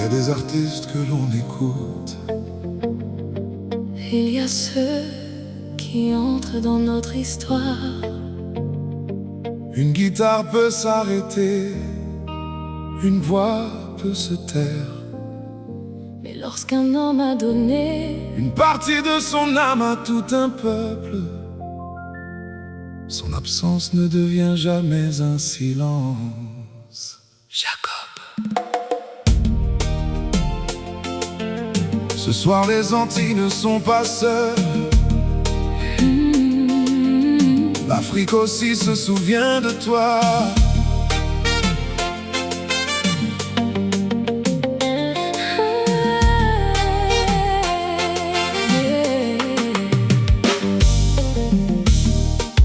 a des artistes que l'on écoute. Il y a ceux qui entrent dans notre histoire. Une guitare peut s'arrêter, une voix peut se taire. Mais lorsqu'un homme a donné une partie de son âme à tout un peuple, son absence ne devient jamais un silence. Jacob. Ce soir les Antilles ne sont pas seules. L'Afrique aussi se souvient de toi.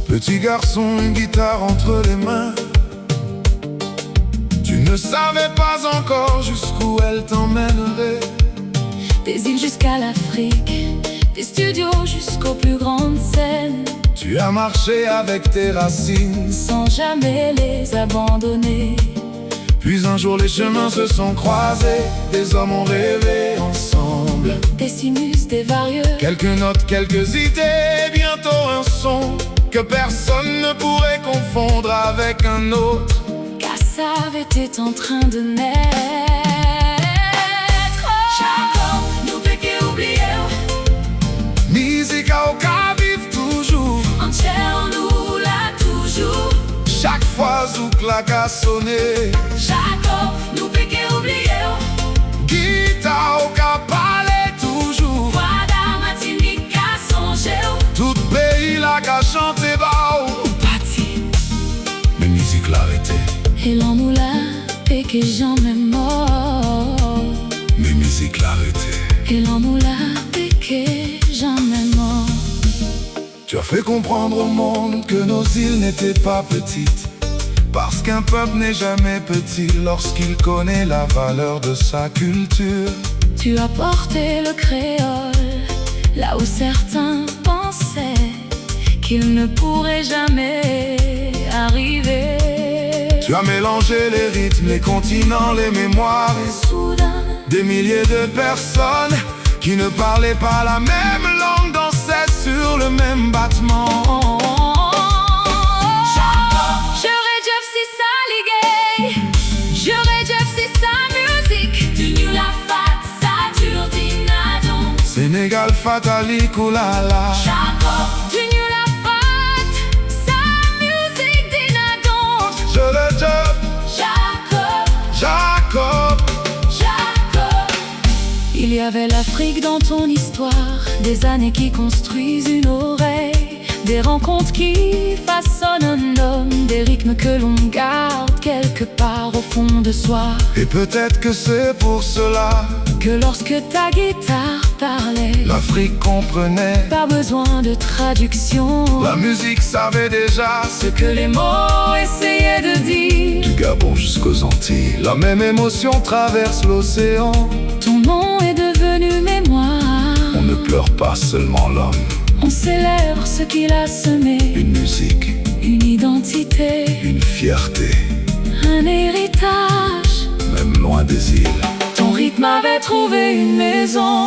Petit garçon, une guitare entre les mains. Tu ne savais pas encore jusqu'où elle t'emmènerait. Des îles jusqu'à l'Afrique, des studios jusqu'aux plus grandes scènes. Tu as marché avec tes racines sans jamais les abandonner. Puis un jour les chemins se sont croisés. Des hommes ont rêvé ensemble. Des sinus, des varieux, quelques notes, quelques idées, bientôt un son que personne ne pourrait confondre avec un autre. Kassav était en train de naître. Jacob, nous péqué oublié. Musique au cas vive toujours. Entière, nous l'a toujours. Chaque fois Zouk a sonné. Jacob, nous péqué oublié. Guitare au cas parler toujours. Wada Martinique a songé. Tout pays la qu'a chanté bao. Parti. Mais musique l'arrêté. Et l'ammoula péqué jamais mort. Mais musique l'arrêté. Et l'ammoula péqué jamais mort. Tu as fait comprendre au monde que nos îles n'étaient pas petites. Parce qu'un peuple n'est jamais petit lorsqu'il connaît la valeur de sa culture. Tu as porté le créole là où certains pensaient qu'il ne pourrait jamais arriver. Tu as mélangé les rythmes, les continents, les mémoires. Et soudain, des milliers de personnes qui ne parlaient pas la même langue dansaient sur le même battement. J'aurais Jeff si ça liguait. J'aurais Jeff si sa musique. Tu nous la fat, ça dure dinadon. Sénégal fatalik oulala. Tu nous la fat, sa musique dinadon. Je le Jeff. Jacob. Il y avait l'Afrique dans ton histoire, des années qui construisent une oreille, des rencontres qui façonnent un homme, des rythmes que l'on garde quelque part au fond de soi. Et peut-être que c'est pour cela que lorsque ta guitare parlait, l'Afrique comprenait. Pas besoin de traduction. La musique savait déjà ce que les mots essayaient de dire. Du Gabon jusqu'aux Antilles, la même émotion traverse l'océan. Ton nom est devenu mémoire. On ne pleure pas seulement l'homme. On célèbre ce qu'il a semé. Une musique, une identité, une fierté, un héritage, même loin des îles. Ton rythme avait trouvé une maison.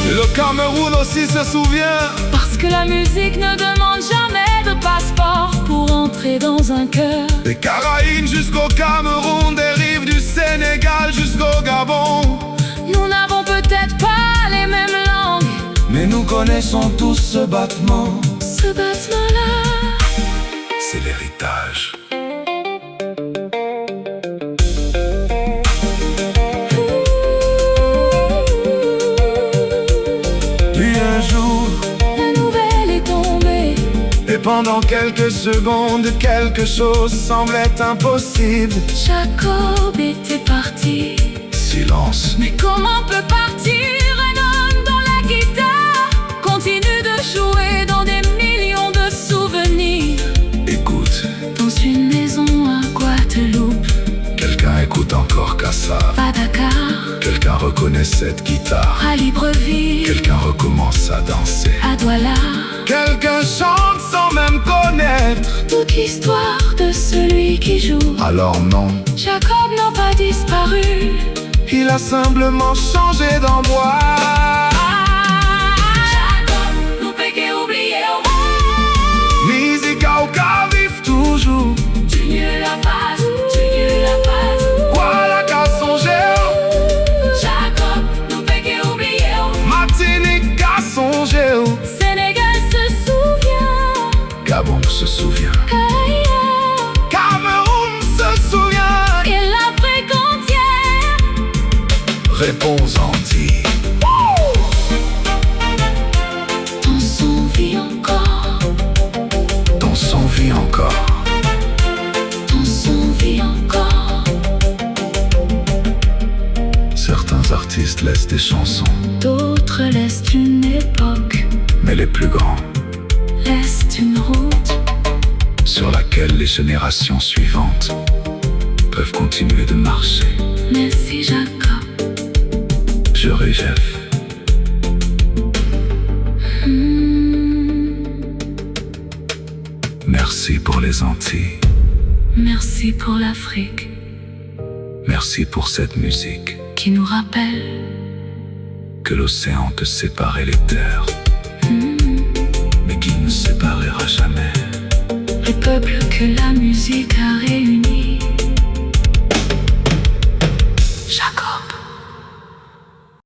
Le Cameroun aussi se souvient. Parce que la musique ne demande jamais de passeport pour entrer dans un cœur. Des Caraïbes jusqu'au Cameroun, des rives du Sénégal jusqu'au Gabon. Nous n'avons peut-être pas les mêmes langues, mais nous connaissons tous ce battement. Ce battement-là, c'est l'héritage. Pendant quelques secondes, quelque chose semblait impossible. Jacob était parti. Silence. Mais comment peut partir un homme dont la guitare continue de jouer dans des millions de souvenirs? Écoute. Dans une maison à Guadeloupe, quelqu'un écoute encore Kassav. À Dakar, quelqu'un reconnaît cette guitare. À Libreville, quelqu'un recommence à danser. À Douala, quelqu'un chante sans même connaître toute l'histoire de celui qui joue. Alors non, Jacob n'a pas a disparu. Il a simplement changé d'endroit. Jacob, nous péqué oublié au monde. Musica au cas vive toujours. Dieu la passe, Dieu la passe. Voilà qu'à songer. Jacob, nous péqué oublié au monde. Martinique qu'à songer. Sénégal se souvient. Gabon se souvient. Hey, Cameroun se souvient. et l'Afrique entière. Réponse Antilles. Dans son vie encore. Dans son vie encore. Dans son vie encore. Certains artistes laissent des chansons, D'autres laissent une époque, mais les plus grands, laissent une route. sur laquelle les générations suivantes peuvent continuer de marcher. Merci Jacob. Je Jeff. Merci pour les Antilles. Merci pour l'Afrique Merci pour cette musique. qui nous rappelle Que l'océan peut séparer les terres, mais qui ne séparera jamais. le peuple que la musique a réuni.